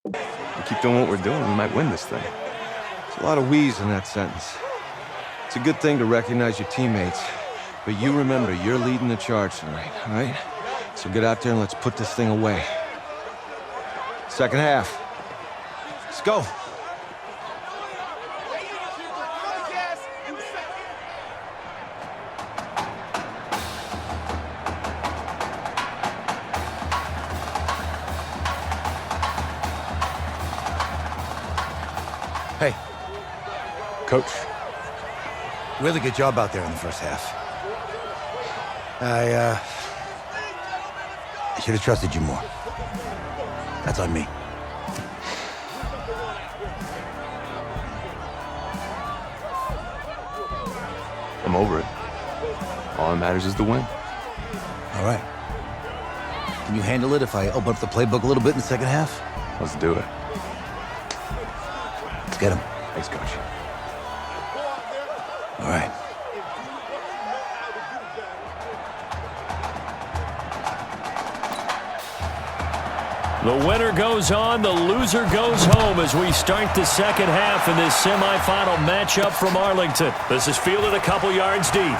We keep doing what we're doing, we might win this thing. There's a lot of we's in that sentence. It's a good thing to recognize your teammates, but you remember, you're leading the charge tonight, all right? So get out there and let's put this thing away. Second half. Let's go. Hey. Coach. Really good job out there in the first half. I should have trusted you more. That's on me. I'm over it. All that matters is the win. All right. Can you handle it if I open up the playbook a little bit in the second half? Let's do it. Let's get him. Thanks, Coach. All right. The winner goes on, the loser goes home as we start the second half in this semifinal matchup from Arlington. This is fielded a couple yards deep. And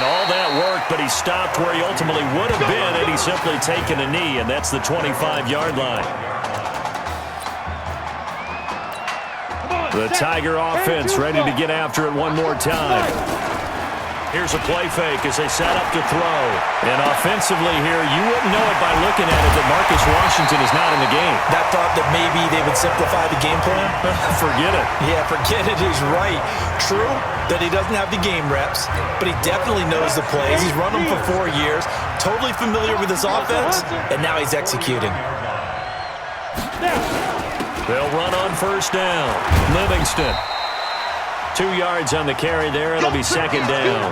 all that work, but he stopped where he ultimately would have been had he simply taken a knee, and that's the 25-yard line. The Tiger offense ready to get after it one more time. Here's a play fake as they set up to throw. And offensively here, you wouldn't know it by looking at it that Marcus Washington is not in the game. That thought that maybe they would simplify the game plan? Forget it. Yeah, forget it is right. True that he doesn't have the game reps, but he definitely knows the plays. He's run them for 4 years, totally familiar with his offense, and now he's executing. They'll run on first down. Livingston. 2 yards on the carry there. It'll be second down.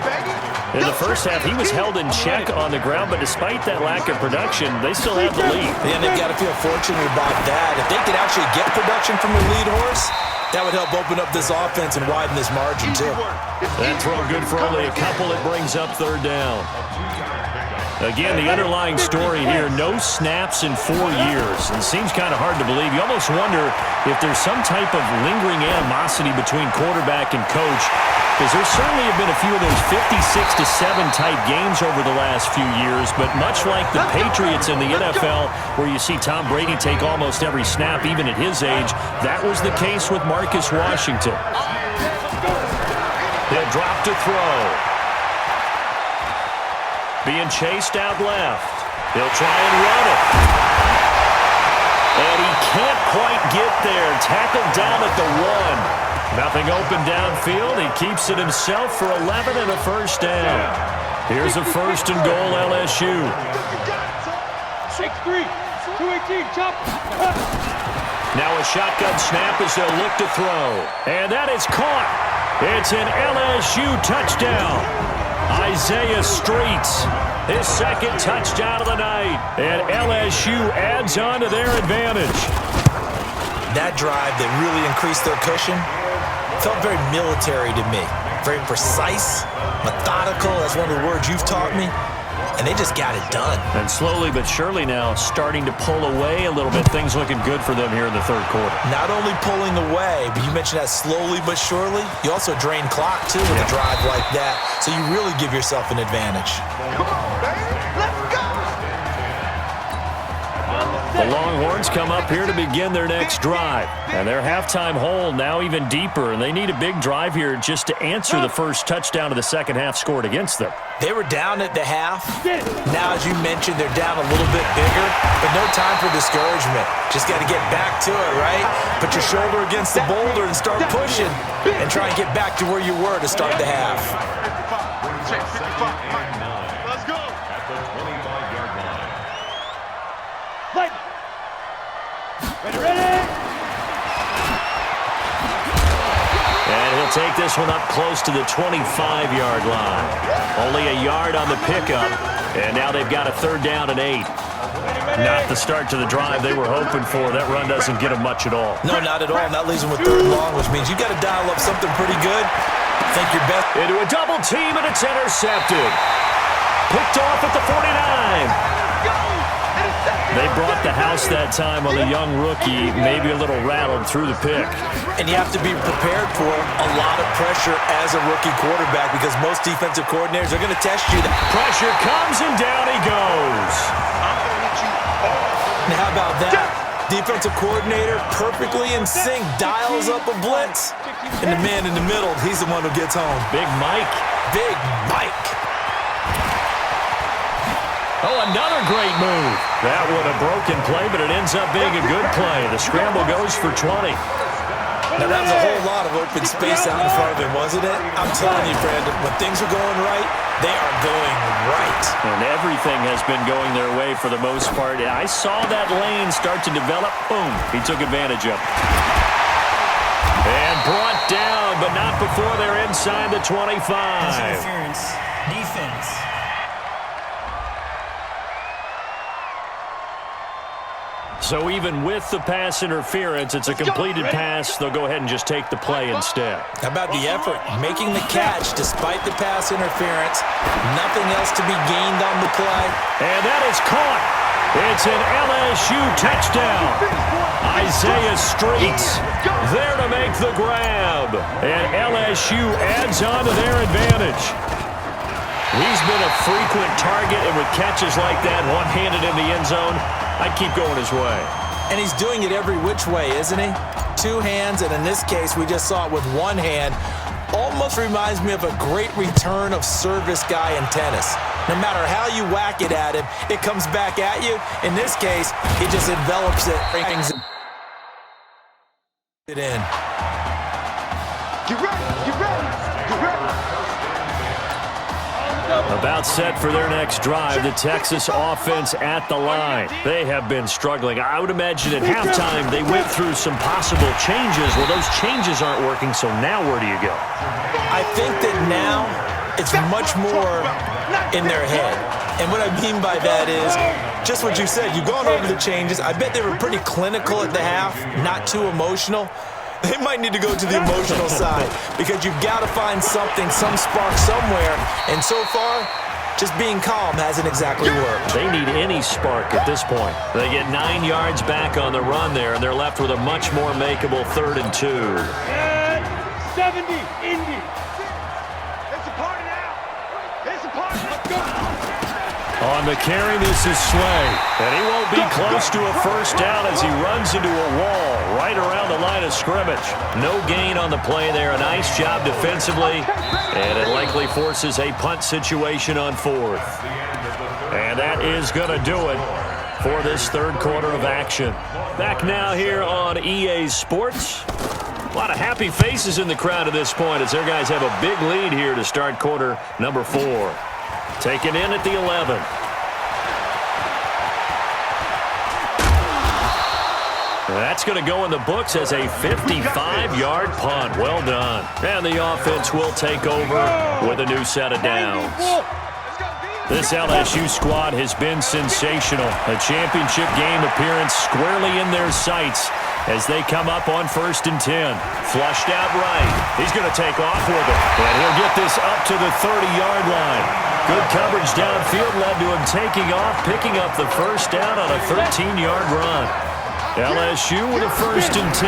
In the first half, he was held in check on the ground, but despite that lack of production, they still have the lead. And they've got to feel fortunate about that. If they could actually get production from the lead horse, that would help open up this offense and widen this margin, too. That throw good for only a couple. It brings up third down. Again, the underlying story here, no snaps in 4 years. And it seems kind of hard to believe. You almost wonder if there's some type of lingering animosity between quarterback and coach, because there certainly have been a few of those 56-7 type games over the last few years, but much like the Patriots in the NFL, where you see Tom Brady take almost every snap, even at his age, that was the case with Marcus Washington. He'll drop to throw. Being chased out left. He'll try and run it. And he can't quite get there. Tackled down at the 1. Nothing open downfield. He keeps it himself for 11 and a first down. Here's a first and goal, LSU. 6-3, 218, chop. Now a shotgun snap as they'll look to throw. And that is caught. It's an LSU touchdown. Isaiah Streets, his second touchdown of the night, and LSU adds on to their advantage. That drive that really increased their cushion felt very military to me. Very precise, methodical, that's one of the words you've taught me, and they just got it done. And slowly but surely now starting to pull away a little bit. Things looking good for them here in the third quarter. Not only pulling away, but you mentioned that slowly but surely. You also drain clock, too, with a drive like that. So you really give yourself an advantage. Come on, baby. Let's go. The Longhorns come up here to begin their next drive. And their halftime hole now even deeper. And they need a big drive here just to answer the first touchdown of the second half scored against them. They were down at the half. Now, as you mentioned, they're down a little bit bigger, but no time for discouragement. Just got to get back to it, right? Put your shoulder against the boulder and start pushing and try and get back to where you were to start the half. Let's go. At the 25-yard line. Fight. Ready. And he'll take this one up close to the 25-yard line. Only a yard on the pickup, and now they've got a third down and 8. Not the start to the drive they were hoping for. That run doesn't get them much at all. No, not at all. That leaves them with third and long, which means you've got to dial up something pretty good. Think your best. Into a double team, and it's intercepted. Picked off at the 49. They brought the house lost that time on the young rookie, maybe a little rattled through the pick. And you have to be prepared for a lot of pressure as a rookie quarterback because most defensive coordinators are going to test you. Pressure comes and down he goes. And how about that? Defensive coordinator perfectly in sync, dials up a blitz. And the man in the middle, he's the one who gets home. Big Mike. Big Mike. Oh, another great move. That was a broken play, but it ends up being a good play. The scramble goes for 20. Now, that was a whole lot of open space out in front of him, wasn't it? I'm telling you, Brandon, when things are going right, they are going right. And everything has been going their way for the most part. I saw that lane start to develop. Boom. He took advantage of it. And brought down, but not before they're inside the 25. Pass interference. Defense. So even with the pass interference, it's a completed pass. They'll go ahead and just take the play instead. How about the effort? Making the catch despite the pass interference. Nothing else to be gained on the play. And that is caught. It's an LSU touchdown. Isaiah Streets there to make the grab. And LSU adds on to their advantage. He's been a frequent target, and with catches like that, one-handed in the end zone, I'd keep going his way. And he's doing it every which way, isn't he? Two hands, and in this case, we just saw it with one hand. Almost reminds me of a great return of service guy in tennis. No matter how you whack it at him, it comes back at you. In this case, he just envelops it, brings it in. Get ready, get ready, get ready. About set for their next drive, the Texas offense at the line. They have been struggling. I would imagine at halftime they went through some possible changes. Well, those changes aren't working, so now where do you go? I think that now it's much more in their head. And what I mean by that is just what you said. You've gone over the changes. I bet they were pretty clinical at the half, not too emotional. They might need to go to the emotional side because you've got to find something, some spark somewhere. And so far, just being calm hasn't exactly worked. They need any spark at this point. They get 9 yards back on the run there, and they're left with a much more makeable 3rd and 2. And 70, Indy. It's a party now. It's a party. Let's go. On the carry, this is Slay. And he won't be close to a first down as he runs into a wall right around the line of scrimmage. No gain on the play there. A nice job defensively. And it likely forces a punt situation on 4th. And that is going to do it for this 3rd quarter of action. Back now here on EA Sports. A lot of happy faces in the crowd at this point as their guys have a big lead here to start quarter number 4. Taken in at the 11. That's going to go in the books as a 55-yard punt. Well done. And the offense will take over with a new set of downs. This LSU squad has been sensational. A championship game appearance squarely in their sights as they come up on 1st and 10. Flushed out right. He's going to take off with it. And he'll get this up to the 30-yard line. Good coverage downfield led to him taking off, picking up the first down on a 13-yard run. LSU with a 1st and 10.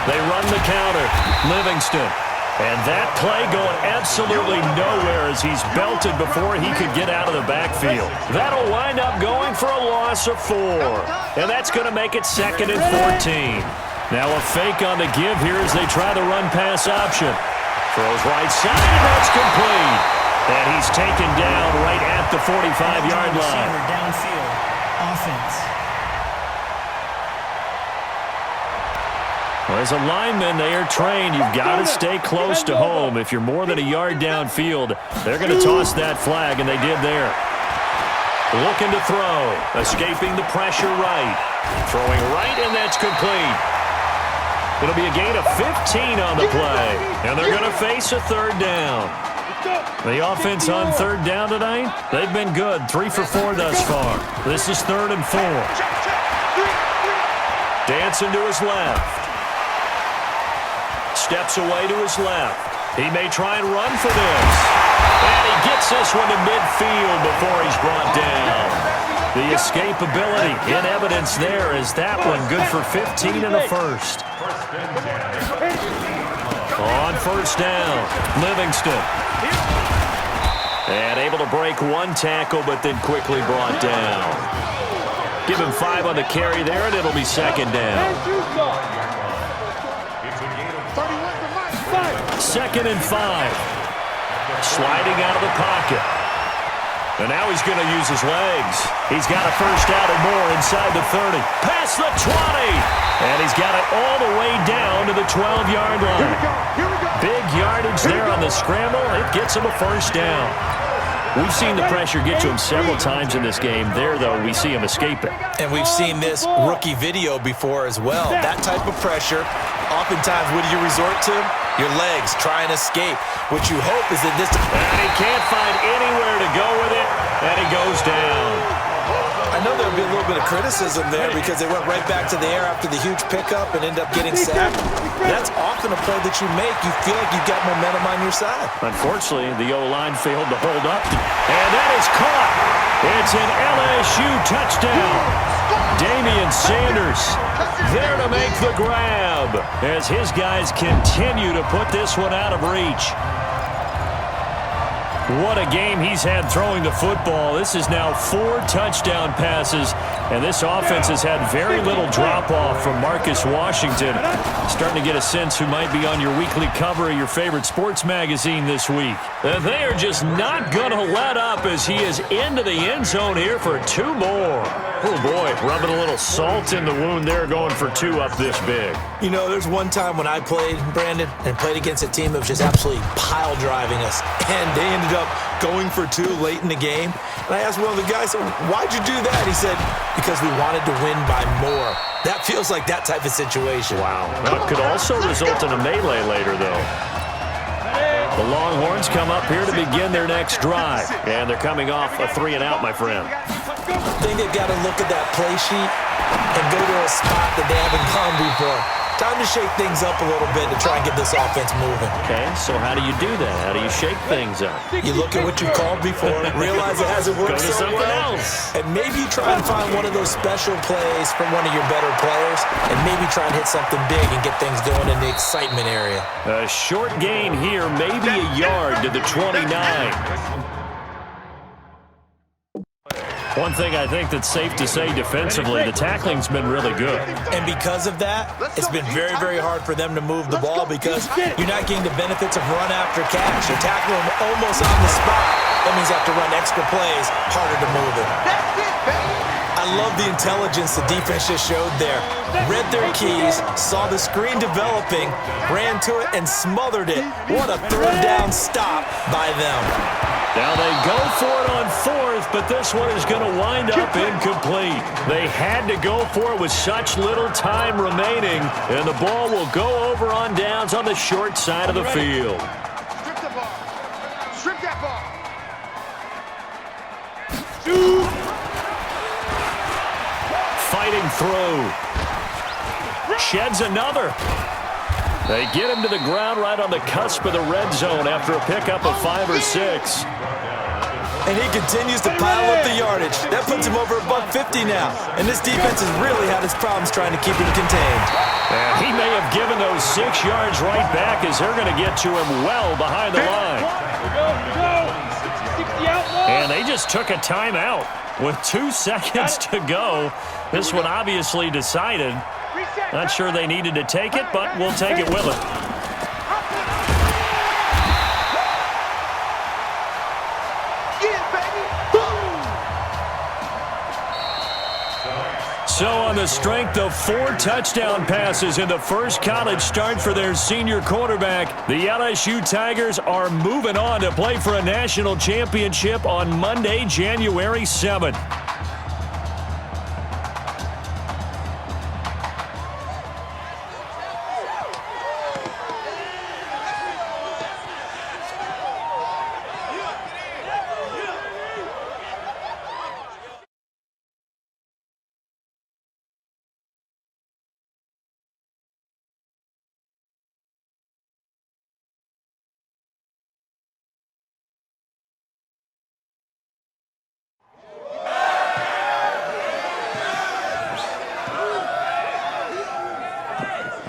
They run the counter. Livingston. And that play going absolutely nowhere as he's belted before he could get out of the backfield. That'll wind up going for a loss of 4. And that's going to make it 2nd and 14. Now a fake on the give here as they try the run-pass option. Throws right side, and that's complete. And he's taken down right at the 45-yard line. Downfield. Offense. Well, as a lineman, they are trained. You've got to stay close to home. If you're more than a yard downfield, they're going to toss that flag, and they did there. Looking to throw. Escaping the pressure right. Throwing right, and that's complete. It'll be a gain of 15 on the play, and they're going to face a 3rd down. The offense on 3rd down tonight, they've been good. 3 for 4 thus far. This is 3rd and 4. Dancing to his left. Steps away to his left. He may try and run for this. And he gets this one to midfield before he's brought down. The escapability in evidence there as that one good for 15 and a first. On first down, Livingston. And able to break one tackle, but then quickly brought down. Give him 5 on the carry there, and it'll be second down. 2nd and 5. Sliding out of the pocket. And now he's going to use his legs. He's got a first out and more inside the 30. Past the 20. And he's got it all the way down to the 12-yard line. Big yardage there on the scramble. It gets him a first down. We've seen the pressure get to him several times in this game. There, though, we see him escape it. And we've seen this rookie video before as well. That type of pressure, oftentimes, what do you resort to? Your legs, try and escape. What you hope is that this... And he can't find anywhere to go with it, and he goes down. I know there'll be a little bit of criticism there because they went right back to the air after the huge pickup and end up getting sacked. That's often a play that you make. You feel like you've got momentum on your side. Unfortunately, the O-line failed to hold up. And that is caught. It's an LSU touchdown. Damian Sanders there to make the grab as his guys continue to put this one out of reach. What a game he's had throwing the football. This is now 4 touchdown passes, and this offense has had very little drop-off from Marcus Washington. Starting to get a sense who might be on your weekly cover of your favorite sports magazine this week. And they are just not going to let up as he is into the end zone here for 2 more. Oh, boy, rubbing a little salt in the wound there, going for 2 up this big. You know, there's one time when I played, Brandon, and played against a team that was just absolutely pile driving us, and they ended up going for 2 late in the game. And I asked one of the guys, why'd you do that? He said, because we wanted to win by more. That feels like that type of situation. Wow. Well, it could also result in a melee later, though. The Longhorns come up here to begin their next drive, and they're coming off a 3-and-out, my friend. I think they've got to look at that play sheet and go to a spot that they haven't gone before. Time to shake things up a little bit to try and get this offense moving. Okay, so how do you do that? How do you shake things up? You look at what you called before, realize it hasn't worked Go to so something well, else. and maybe try and find one of those special plays from one of your better players, and maybe try and hit something big and get things going in the excitement area. A short gain here, maybe a yard to the 29. One thing I think that's safe to say defensively, the tackling's been really good. And because of that, it's been very, very hard for them to move the ball because you're not getting the benefits of run after catch. You're tackling them almost on the spot. That means you have to run extra plays, harder to move it. I love the intelligence the defense just showed there. Read their keys, saw the screen developing, ran to it, and smothered it. What a third down stop by them. Now they go for it on 4th, but this one is going to wind up incomplete. They had to go for it with such little time remaining, and the ball will go over on downs on the short side of the field. Strip the ball. Strip that ball. Fighting through. Sheds another. They get him to the ground right on the cusp of the red zone after a pickup of 5 or 6. And he continues to pile up the yardage. That puts him over $150 now. And this defense has really had its problems trying to keep him contained. And he may have given those 6 yards right back as they're going to get to him well behind the line. And they just took a timeout with 2 seconds to go. This one obviously decided. Not sure they needed to take it, but we'll take it with it. So on the strength of 4 touchdown passes in the first college start for their senior quarterback, the LSU Tigers are moving on to play for a national championship on Monday, January 7th.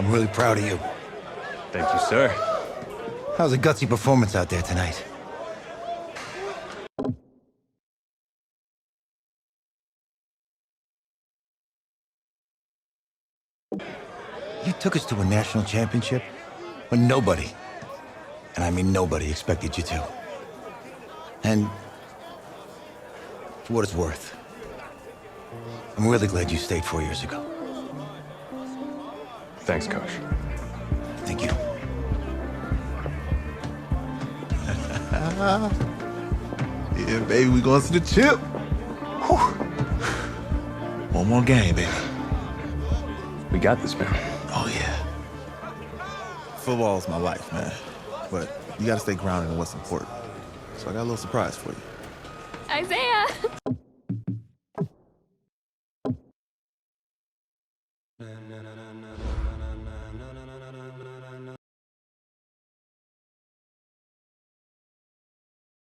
I'm really proud of you. Thank you, sir. How's a gutsy performance out there tonight? You took us to a national championship when nobody, and I mean nobody, expected you to. And for what it's worth, I'm really glad you stayed 4 years ago. Thanks, Coach. Thank you. Yeah, baby, we going to the chip. Whew. One more game, baby. We got this, man. Oh, yeah. Football's my life, man. But you got to stay grounded in what's important. So I got a little surprise for you. Isaiah!